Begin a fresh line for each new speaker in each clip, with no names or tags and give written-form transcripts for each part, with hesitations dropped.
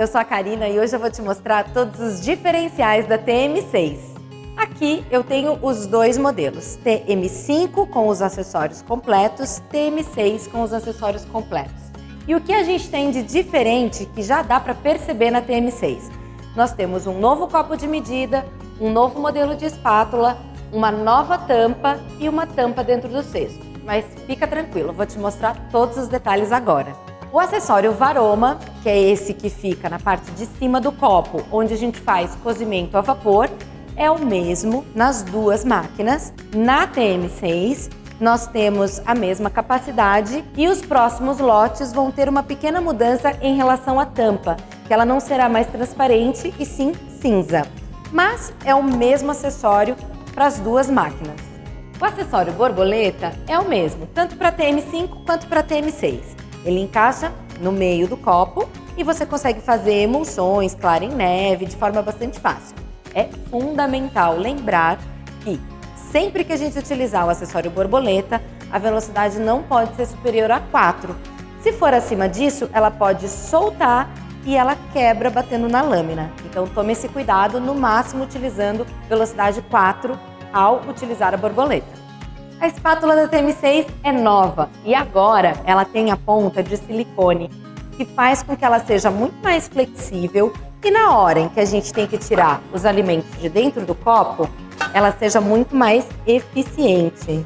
eu sou a Karina e hoje eu vou te mostrar todos os diferenciais da TM6. Aqui eu tenho os dois modelos, TM5 com os acessórios completos, TM6 com os acessórios completos. E o que a gente tem de diferente que já dá para perceber na TM6? Nós temos um novo copo de medida, um novo modelo de espátula, uma nova tampa e uma tampa dentro do cesto. Mas fica tranquilo, eu vou te mostrar todos os detalhes agora. O acessório Varoma, que é esse que fica na parte de cima do copo, onde a gente faz cozimento a vapor, é o mesmo nas duas máquinas. Na TM6, nós temos a mesma capacidade e os próximos lotes vão ter uma pequena mudança em relação à tampa, que ela não será mais transparente e sim cinza. Mas é o mesmo acessório para as duas máquinas. O acessório borboleta é o mesmo, tanto para TM5 quanto para TM6. Ele encaixa no meio do copo e você consegue fazer emulsões, clara em neve, de forma bastante fácil. É fundamental lembrar que sempre que a gente utilizar o acessório borboleta, a velocidade não pode ser superior a 4. Se for acima disso, ela pode soltar e ela quebra batendo na lâmina. Então tome esse cuidado, no máximo utilizando velocidade 4 ao utilizar a borboleta. A espátula da TM6 é nova e agora ela tem a ponta de silicone, que faz com que ela seja muito mais flexível e na hora em que a gente tem que tirar os alimentos de dentro do copo, ela seja muito mais eficiente.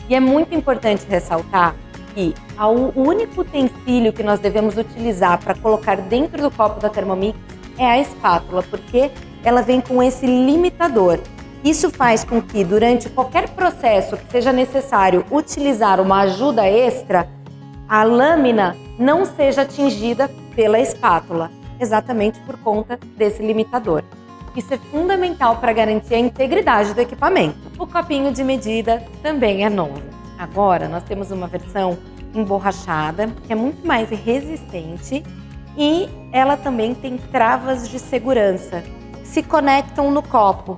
E é muito importante ressaltar que o único utensílio que nós devemos utilizar para colocar dentro do copo da Thermomix é a espátula, porque ela vem com esse limitador. Isso faz com que durante qualquer processo que seja necessário utilizar uma ajuda extra, a lâmina não seja atingida pela espátula, exatamente por conta desse limitador. Isso é fundamental para garantir a integridade do equipamento. O copinho de medida também é novo. Agora nós temos uma versão emborrachada, que é muito mais resistente e ela também tem travas de segurança que se conectam no copo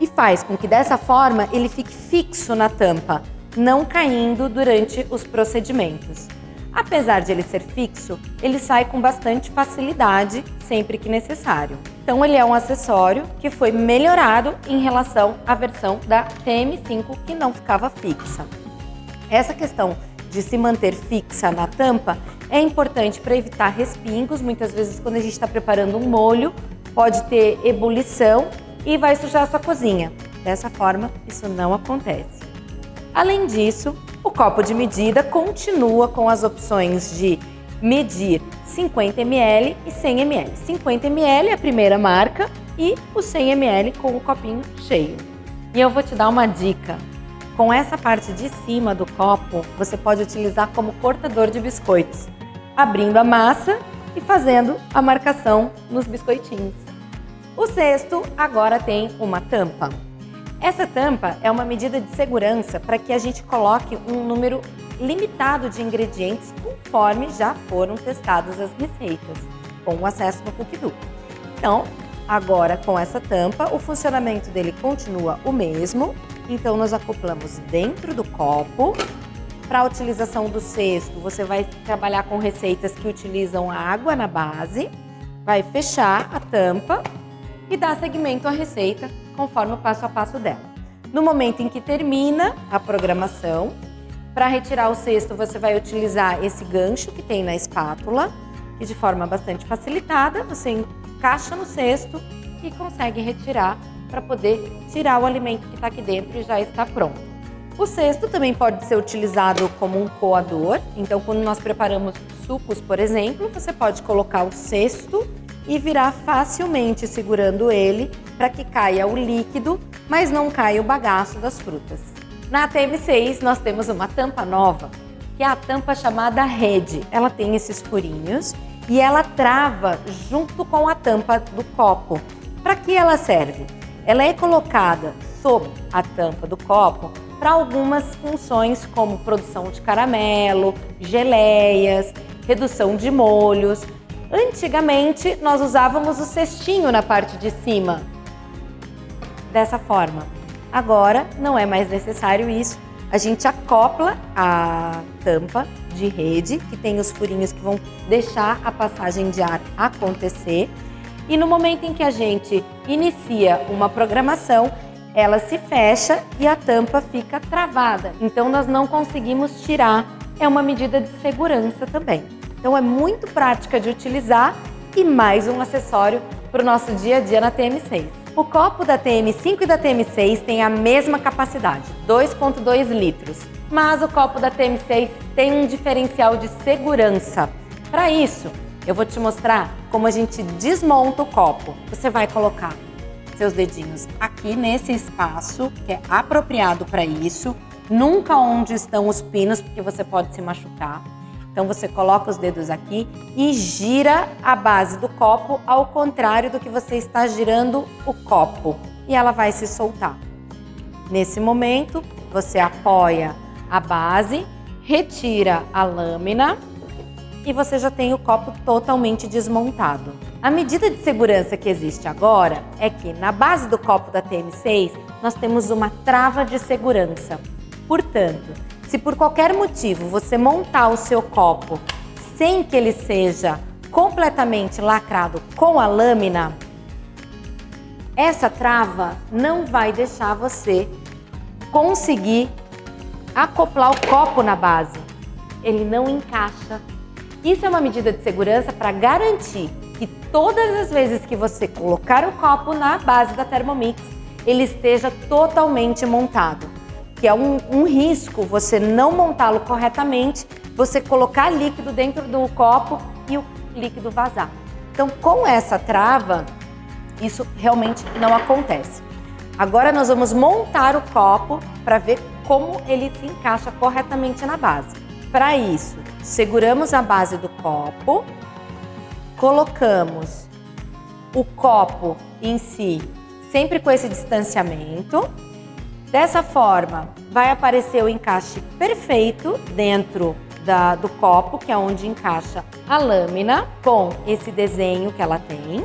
e faz com que dessa forma ele fique fixo na tampa, não caindo durante os procedimentos. Apesar de ele ser fixo, ele sai com bastante facilidade sempre que necessário. Então ele é um acessório que foi melhorado em relação à versão da TM5 que não ficava fixa. Essa questão de se manter fixa na tampa é importante para evitar respingos. Muitas vezes quando a gente está preparando um molho, pode ter ebulição e vai sujar a sua cozinha. Dessa forma, isso não acontece. Além disso, o copo de medida continua com as opções de medir 50 ml e 100 ml. 50 ml é a primeira marca e o 100 ml com o copinho cheio. E eu vou te dar uma dica. Com essa parte de cima do copo, você pode utilizar como cortador de biscoitos, abrindo a massa e fazendo a marcação nos biscoitinhos. O cesto agora tem uma tampa. Essa tampa é uma medida de segurança para que a gente coloque um número limitado de ingredientes conforme já foram testadas as receitas, com o acesso no Cookdook. Então, agora com essa tampa, o funcionamento dele continua o mesmo. Então nós acoplamos dentro do copo. Para a utilização do cesto, você vai trabalhar com receitas que utilizam água na base, vai fechar a tampa e dar seguimento à receita conforme o passo a passo dela. No momento em que termina a programação, para retirar o cesto você vai utilizar esse gancho que tem na espátula, que de forma bastante facilitada você encaixa no cesto e consegue retirar para poder tirar o alimento que está aqui dentro e já está pronto. O cesto também pode ser utilizado como um coador, então quando nós preparamos sucos, por exemplo, você pode colocar o cesto e virar facilmente segurando ele para que caia o líquido, mas não caia o bagaço das frutas. Na TM6 nós temos uma tampa nova, que é a tampa chamada Red. Ela tem esses furinhos e ela trava junto com a tampa do copo. Para que ela serve? Ela é colocada sob a tampa do copo para algumas funções como produção de caramelo, geleias, redução de molhos. Antigamente, nós usávamos o cestinho na parte de cima, dessa forma. Agora, não é mais necessário isso a gente acopla a tampa de rede, que tem os furinhos que vão deixar a passagem de ar acontecer. E no momento em que a gente inicia uma programação, ela se fecha e a tampa fica travada. Então nós não conseguimos tirar. É uma medida de segurança também. Então é muito prática de utilizar e mais um acessório para o nosso dia a dia na TM6. O copo da TM5 e da TM6 tem a mesma capacidade, 2,2 litros. Mas o copo da TM6 tem um diferencial de segurança. Para isso, eu vou te mostrar como a gente desmonta o copo. Você vai colocar seus dedinhos aqui nesse espaço, que é apropriado para isso, nunca onde estão os pinos, porque você pode se machucar. Então você coloca os dedos aqui e gira a base do copo ao contrário do que você está girando o copo. E ela vai se soltar. Nesse momento, você apoia a base, retira a lâmina e você já tem o copo totalmente desmontado. A medida de segurança que existe agora é que na base do copo da TM6 nós temos uma trava de segurança. Portanto, se por qualquer motivo você montar o seu copo sem que ele seja completamente lacrado com a lâmina, essa trava não vai deixar você conseguir acoplar o copo na base. Ele não encaixa. Isso é uma medida de segurança para garantir que todas as vezes que você colocar o copo na base da Thermomix, ele esteja totalmente montado. Que é um risco você não montá-lo corretamente, você colocar líquido dentro do copo e o líquido vazar. Então, com essa trava, isso realmente não acontece. Agora nós vamos montar o copo para ver como ele se encaixa corretamente na base. Para isso, seguramos a base do copo, colocamos o copo em si, sempre com esse distanciamento. Dessa forma, vai aparecer o encaixe perfeito dentro do copo, que é onde encaixa a lâmina, com esse desenho que ela tem.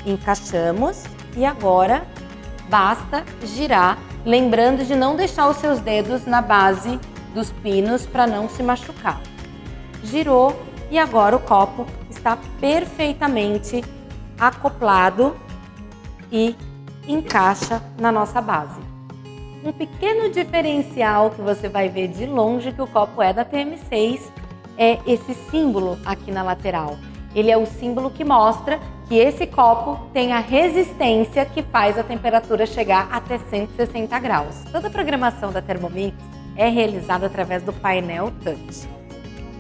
Encaixamos e agora basta girar, lembrando de não deixar os seus dedos na base dos pinos para não se machucar. Girou e agora o copo está perfeitamente acoplado e encaixa na nossa base. Um pequeno diferencial que você vai ver de longe que o copo é da TM6 é esse símbolo aqui na lateral. Ele é o símbolo que mostra que esse copo tem a resistência que faz a temperatura chegar até 160 graus. Toda a programação da Thermomix é realizada através do painel touch.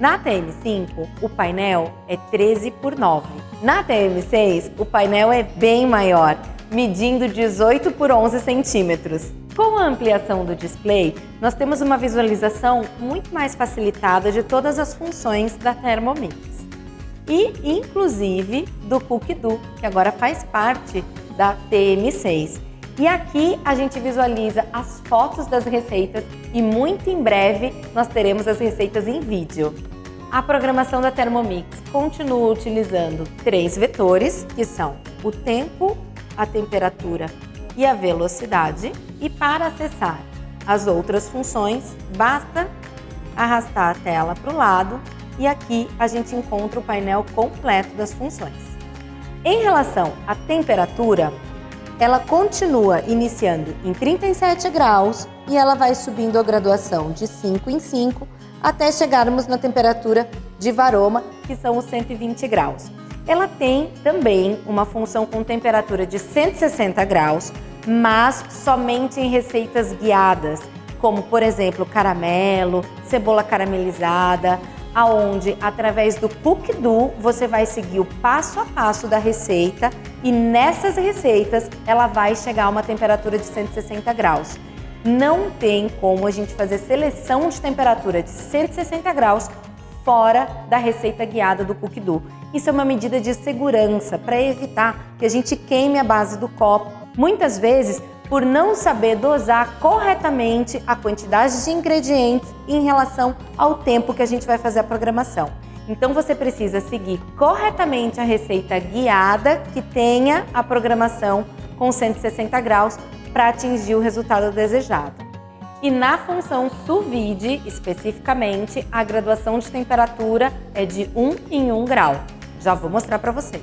Na TM5, o painel é 13x9. Na TM6, o painel é bem maior, medindo 18 por 11 centímetros. Com a ampliação do display, nós temos uma visualização muito mais facilitada de todas as funções da Thermomix. E, inclusive, do Cook-Do, que agora faz parte da TM6. E aqui a gente visualiza as fotos das receitas e muito em breve nós teremos as receitas em vídeo. A programação da Thermomix continua utilizando 3 vetores, que são o tempo, a temperatura e a velocidade. E para acessar as outras funções, basta arrastar a tela para o lado e aqui a gente encontra o painel completo das funções. Em relação à temperatura, ela continua iniciando em 37 graus e ela vai subindo a graduação de 5 em 5 até chegarmos na temperatura de varoma, que são os 120 graus. Ela tem também uma função com temperatura de 160 graus, mas somente em receitas guiadas, como por exemplo caramelo, cebola caramelizada, aonde através do Cook-Do você vai seguir o passo a passo da receita e nessas receitas ela vai chegar a uma temperatura de 160 graus. Não tem como a gente fazer seleção de temperatura de 160 graus fora da receita guiada do Cook-Do. Isso é uma medida de segurança para evitar que a gente queime a base do copo. Muitas vezes, por não saber dosar corretamente a quantidade de ingredientes em relação ao tempo que a gente vai fazer a programação. Então você precisa seguir corretamente a receita guiada que tenha a programação com 160 graus para atingir o resultado desejado. E na função sous vide, especificamente, a graduação de temperatura é de 1 em 1 grau. Já vou mostrar para vocês.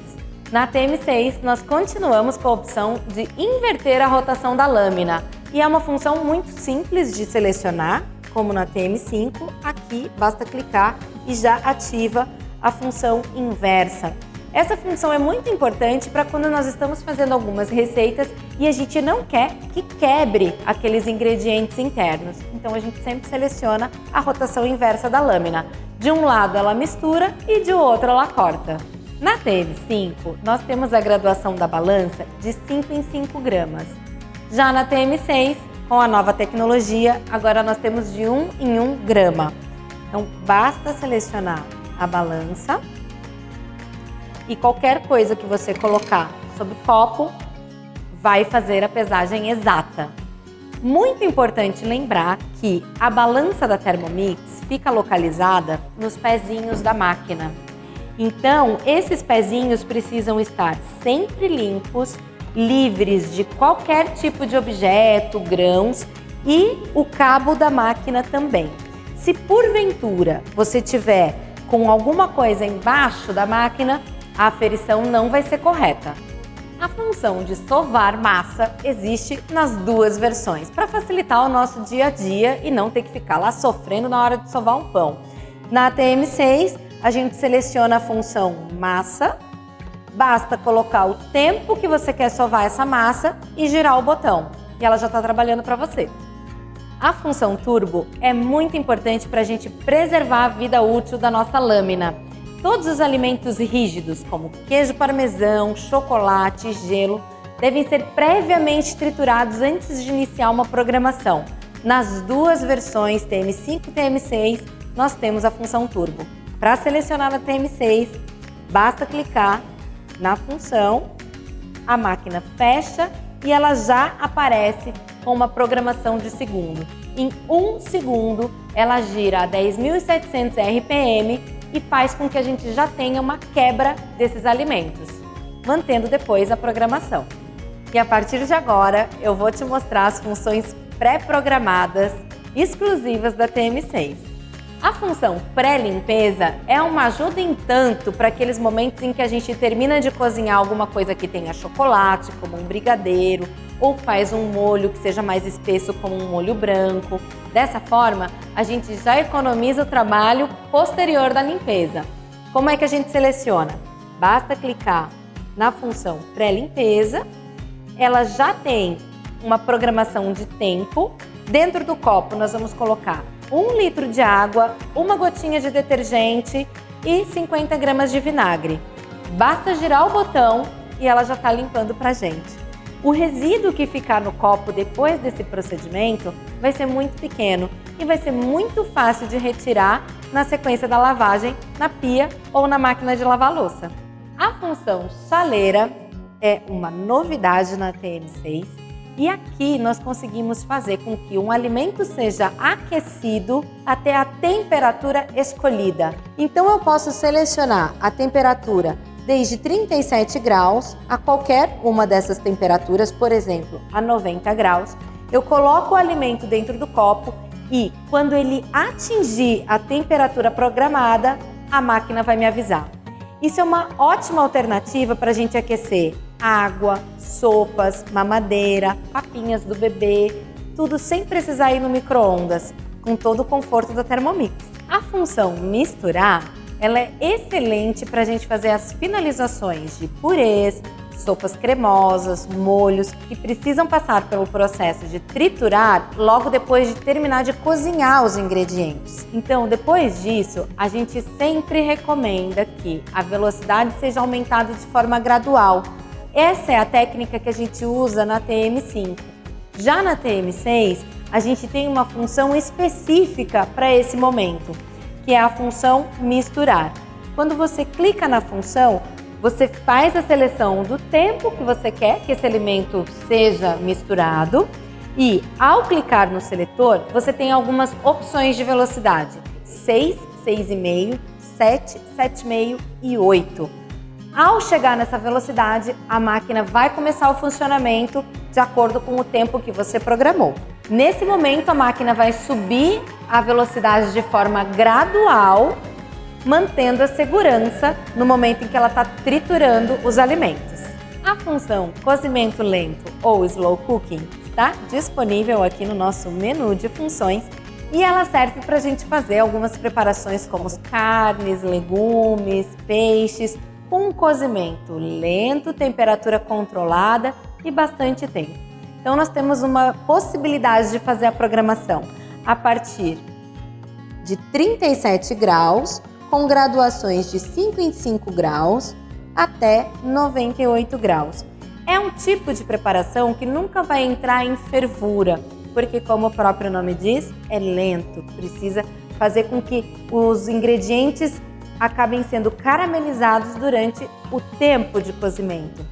Na TM6, nós continuamos com a opção de inverter a rotação da lâmina. E é uma função muito simples de selecionar, como na TM5. Aqui, basta clicar e já ativa a função inversa. Essa função é muito importante para quando nós estamos fazendo algumas receitas e a gente não quer que quebre aqueles ingredientes internos. Então a gente sempre seleciona a rotação inversa da lâmina. De um lado ela mistura e de outro ela corta. Na TM5, nós temos a graduação da balança de 5 em 5 gramas. Já na TM6, com a nova tecnologia, agora nós temos de 1 em 1 grama. Então basta selecionar a balança e qualquer coisa que você colocar sobre o copo vai fazer a pesagem exata. Muito importante lembrar que a balança da Thermomix fica localizada nos pezinhos da máquina. Então, esses pezinhos precisam estar sempre limpos, livres de qualquer tipo de objeto, grãos e o cabo da máquina também. Se porventura você tiver com alguma coisa embaixo da máquina, a aferição não vai ser correta. A função de sovar massa existe nas duas versões, para facilitar o nosso dia a dia e não ter que ficar lá sofrendo na hora de sovar um pão. Na TM6, a gente seleciona a função massa, basta colocar o tempo que você quer sovar essa massa e girar o botão, e ela já está trabalhando para você. A função turbo é muito importante para a gente preservar a vida útil da nossa lâmina. Todos os alimentos rígidos, como queijo parmesão, chocolate e gelo, devem ser previamente triturados antes de iniciar uma programação. Nas duas versões TM5 e TM6, nós temos a função turbo. Para selecionar a TM6, basta clicar na função, a máquina fecha e ela já aparece com uma programação de segundo. Em 1 segundo, ela gira a 10.700 RPM e faz com que a gente já tenha uma quebra desses alimentos, mantendo depois a programação. E a partir de agora, eu vou te mostrar as funções pré-programadas exclusivas da TM6. A função pré-limpeza é uma ajuda em tanto para aqueles momentos em que a gente termina de cozinhar alguma coisa que tenha chocolate, como um brigadeiro, ou faz um molho que seja mais espesso, como um molho branco. Dessa forma, a gente já economiza o trabalho posterior da limpeza. Como é que a gente seleciona? Basta clicar na função pré-limpeza, ela já tem uma programação de tempo. Dentro do copo nós vamos colocar 1 litro de água, 1 gotinha de detergente e 50 gramas de vinagre. Basta girar o botão e ela já está limpando pra gente. O resíduo que ficar no copo depois desse procedimento vai ser muito pequeno e vai ser muito fácil de retirar na sequência da lavagem na pia ou na máquina de lavar louça. A função chaleira é uma novidade na TM6 e aqui nós conseguimos fazer com que um alimento seja aquecido até a temperatura escolhida. Então eu posso selecionar a temperatura desde 37 graus a qualquer uma dessas temperaturas, por exemplo, a 90 graus. Eu coloco o alimento dentro do copo e, quando ele atingir a temperatura programada, a máquina vai me avisar. Isso é uma ótima alternativa para a gente aquecer água, sopas, mamadeira, papinhas do bebê, tudo sem precisar ir no micro-ondas, com todo o conforto da Thermomix. A função misturar, ela é excelente para a gente fazer as finalizações de purês, sopas cremosas, molhos, que precisam passar pelo processo de triturar logo depois de terminar de cozinhar os ingredientes. Então, depois disso, a gente sempre recomenda que a velocidade seja aumentada de forma gradual. Essa é a técnica que a gente usa na TM5. Já na TM6, a gente tem uma função específica para esse momento, que é a função misturar. Quando você clica na função, você faz a seleção do tempo que você quer que esse alimento seja misturado e, ao clicar no seletor, você tem algumas opções de velocidade: 6, 6,5, 7, 7,5 e 8. Ao chegar nessa velocidade, a máquina vai começar o funcionamento de acordo com o tempo que você programou. Nesse momento, a máquina vai subir a velocidade de forma gradual, mantendo a segurança no momento em que ela está triturando os alimentos. A função cozimento lento ou slow cooking está disponível aqui no nosso menu de funções e ela serve para a gente fazer algumas preparações como carnes, legumes, peixes, com um cozimento lento, temperatura controlada e bastante tempo. Então nós temos uma possibilidade de fazer a programação a partir de 37 graus, com graduações de 5 em 5 graus até 98 graus. É um tipo de preparação que nunca vai entrar em fervura, porque como o próprio nome diz, é lento, precisa fazer com que os ingredientes acabem sendo caramelizados durante o tempo de cozimento.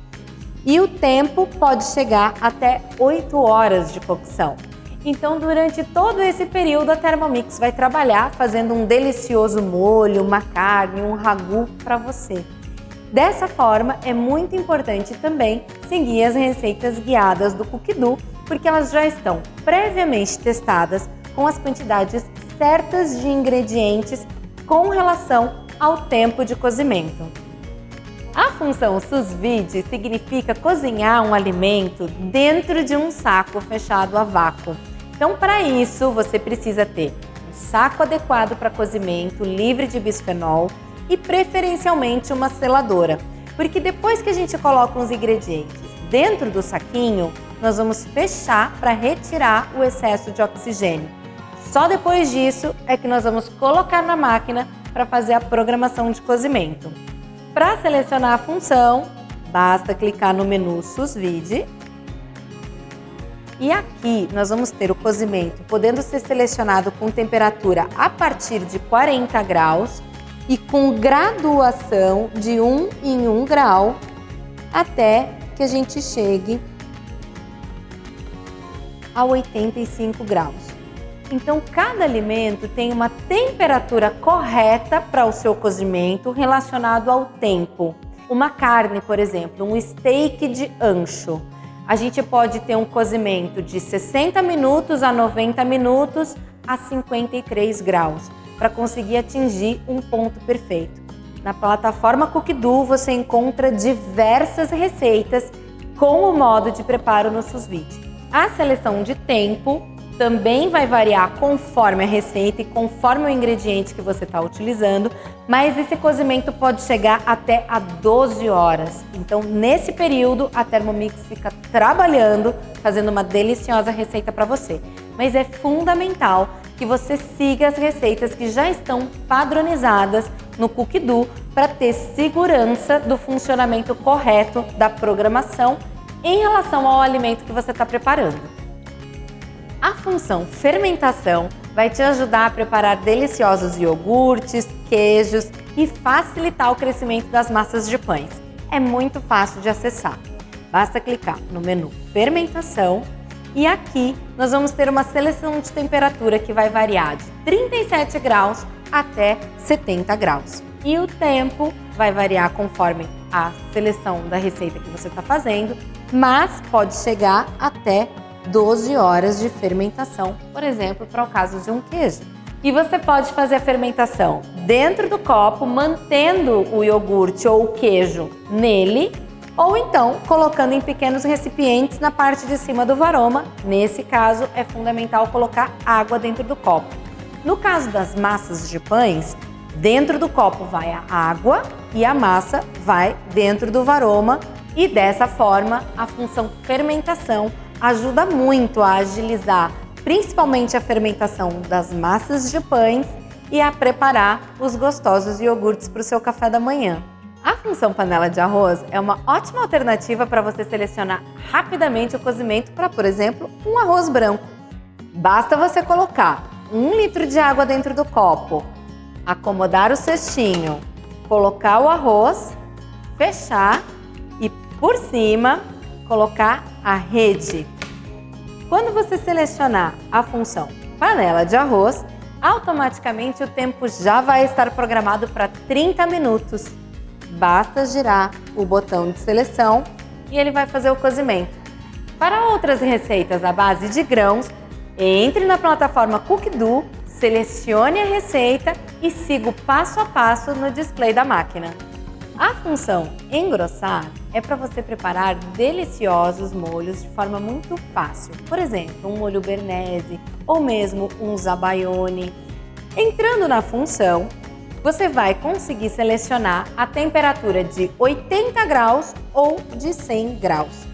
E o tempo pode chegar até 8 horas de cocção. Então, durante todo esse período, a Thermomix vai trabalhar fazendo um delicioso molho, uma carne, um ragu para você. Dessa forma, é muito importante também seguir as receitas guiadas do Cookidoo, porque elas já estão previamente testadas com as quantidades certas de ingredientes com relação ao tempo de cozimento. A função sous vide significa cozinhar um alimento dentro de um saco fechado a vácuo. Então, para isso, você precisa ter um saco adequado para cozimento, livre de bisfenol e preferencialmente uma seladora, porque depois que a gente coloca os ingredientes dentro do saquinho, nós vamos fechar para retirar o excesso de oxigênio. Só depois disso é que nós vamos colocar na máquina para fazer a programação de cozimento. Para selecionar a função, basta clicar no menu sous vide. E aqui nós vamos ter o cozimento podendo ser selecionado com temperatura a partir de 40 graus e com graduação de 1 em 1 grau até que a gente chegue a 85 graus. Então, cada alimento tem uma temperatura correta para o seu cozimento relacionado ao tempo. Uma carne, por exemplo, um steak de ancho. A gente pode ter um cozimento de 60 minutos a 90 minutos a 53 graus, para conseguir atingir um ponto perfeito. Na plataforma Cookidoo você encontra diversas receitas com o modo de preparo no sous vide. A seleção de tempo também vai variar conforme a receita e conforme o ingrediente que você está utilizando, mas esse cozimento pode chegar até a 12 horas. Então, nesse período, a Thermomix fica trabalhando, fazendo uma deliciosa receita para você. Mas é fundamental que você siga as receitas que já estão padronizadas no Cookidoo para ter segurança do funcionamento correto da programação em relação ao alimento que você está preparando. A função fermentação vai te ajudar a preparar deliciosos iogurtes, queijos e facilitar o crescimento das massas de pães. É muito fácil de acessar. Basta clicar no menu fermentação e aqui nós vamos ter uma seleção de temperatura que vai variar de 37 graus até 70 graus. E o tempo vai variar conforme a seleção da receita que você está fazendo, mas pode chegar até 12 horas de fermentação, por exemplo, para o caso de um queijo. E você pode fazer a fermentação dentro do copo, mantendo o iogurte ou o queijo nele, ou então colocando em pequenos recipientes na parte de cima do varoma. Nesse caso, é fundamental colocar água dentro do copo. No caso das massas de pães, dentro do copo vai a água e a massa vai dentro do varoma e dessa forma a função fermentação ajuda muito a agilizar, principalmente a fermentação das massas de pães e a preparar os gostosos iogurtes para o seu café da manhã. A função panela de arroz é uma ótima alternativa para você selecionar rapidamente o cozimento para, por exemplo, um arroz branco. Basta você colocar 1 litro de água dentro do copo, acomodar o cestinho, colocar o arroz, fechar e por cima colocar a rede. Quando você selecionar a função panela de arroz, automaticamente o tempo já vai estar programado para 30 minutos. Basta girar o botão de seleção e ele vai fazer o cozimento. Para outras receitas à base de grãos, Entre na plataforma Cookdo, selecione a receita e siga o passo a passo no display da máquina. A função engrossar é para você preparar deliciosos molhos de forma muito fácil. Por exemplo, um molho Béarnaise ou mesmo um zabaione. Entrando na função, você vai conseguir selecionar a temperatura de 80 graus ou de 100 graus.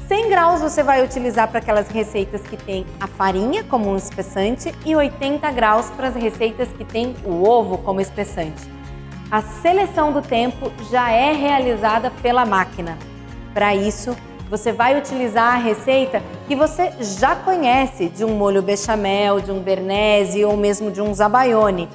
100 graus você vai utilizar para aquelas receitas que tem a farinha como um espessante e 80 graus para as receitas que tem o ovo como espessante. A seleção do tempo já é realizada pela máquina. Para isso, você vai utilizar a receita que você já conhece de um molho bechamel, de um Béarnaise ou mesmo de um zabaione.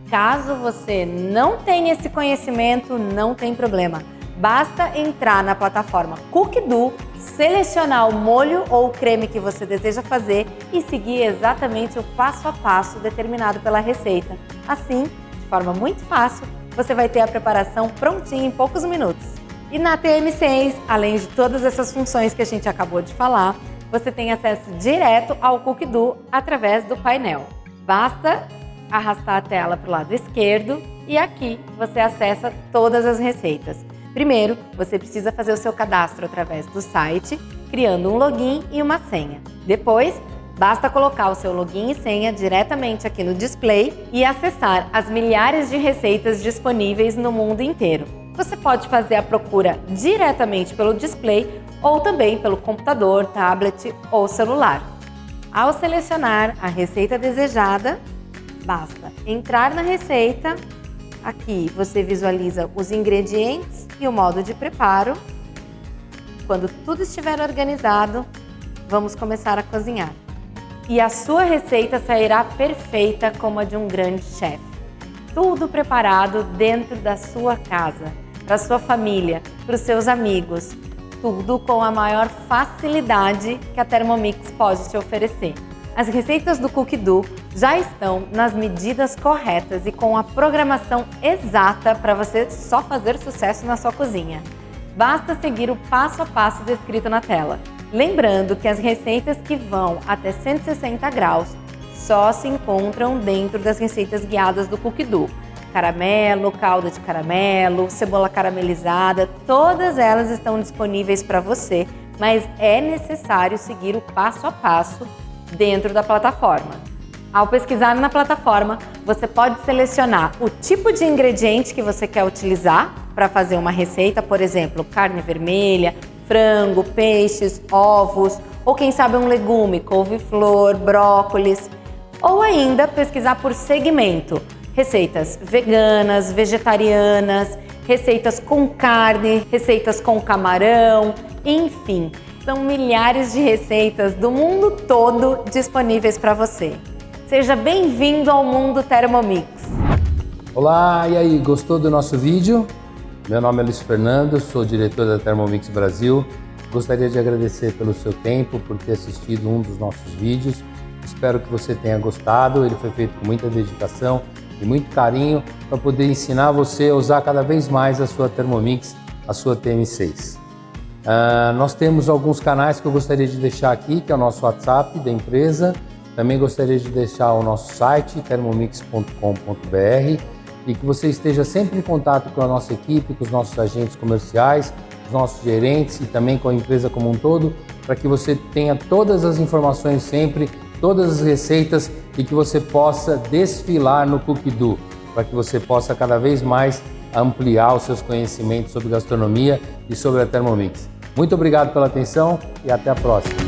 Caso você não tenha esse conhecimento, não tem problema. Basta entrar na plataforma Cookdo, selecionar o molho ou o creme que você deseja fazer e seguir exatamente o passo a passo determinado pela receita. Assim, de forma muito fácil, você vai ter a preparação prontinha em poucos minutos. E na TM6, além de todas essas funções que a gente acabou de falar, você tem acesso direto ao Cookdo através do painel. Basta arrastar a tela para o lado esquerdo e aqui você acessa todas as receitas. Primeiro, você precisa fazer o seu cadastro através do site, criando um login e uma senha. Depois, basta colocar o seu login e senha diretamente aqui no display e acessar as milhares de receitas disponíveis no mundo inteiro. Você pode fazer a procura diretamente pelo display ou também pelo computador, tablet ou celular. Ao selecionar a receita desejada, basta entrar na receita. Aqui você visualiza os ingredientes e o modo de preparo. Quando tudo estiver organizado, vamos começar a cozinhar. E a sua receita sairá perfeita como a de um grande chefe. Tudo preparado dentro da sua casa, para a sua família, para os seus amigos. Tudo com a maior facilidade que a Thermomix pode te oferecer. As receitas do Cookdo já estão nas medidas corretas e com a programação exata para você só fazer sucesso na sua cozinha. Basta seguir o passo a passo descrito na tela. Lembrando que as receitas que vão até 160 graus só se encontram dentro das receitas guiadas do Cookdo. Caramelo, calda de caramelo, cebola caramelizada, todas elas estão disponíveis para você, mas é necessário seguir o passo a passo dentro da plataforma. Ao pesquisar na plataforma, você pode selecionar o tipo de ingrediente que você quer utilizar para fazer uma receita, por exemplo, carne vermelha, frango, peixes, ovos, ou quem sabe um legume, couve-flor, brócolis, ou ainda pesquisar por segmento, receitas veganas, vegetarianas, receitas com carne, receitas com camarão, enfim. São milhares de receitas do mundo todo disponíveis para você. Seja bem-vindo ao mundo Thermomix.
Olá, e aí, gostou do nosso vídeo? Meu nome é Luiz Fernando, sou diretor da Thermomix Brasil. Gostaria de agradecer pelo seu tempo, por ter assistido um dos nossos vídeos. Espero que você tenha gostado, ele foi feito com muita dedicação e muito carinho para poder ensinar você a usar cada vez mais a sua Thermomix, a sua TM6. Nós temos alguns canais que eu gostaria de deixar aqui, que é o nosso WhatsApp da empresa. Também gostaria de deixar o nosso site, thermomix.com.br, e que você esteja sempre em contato com a nossa equipe, com os nossos agentes comerciais, os nossos gerentes e também com a empresa como um todo, para que você tenha todas as informações sempre, todas as receitas e que você possa desfilar no Cookdo, para que você possa cada vez mais ampliar os seus conhecimentos sobre gastronomia e sobre a Thermomix. Muito obrigado pela atenção e até a próxima.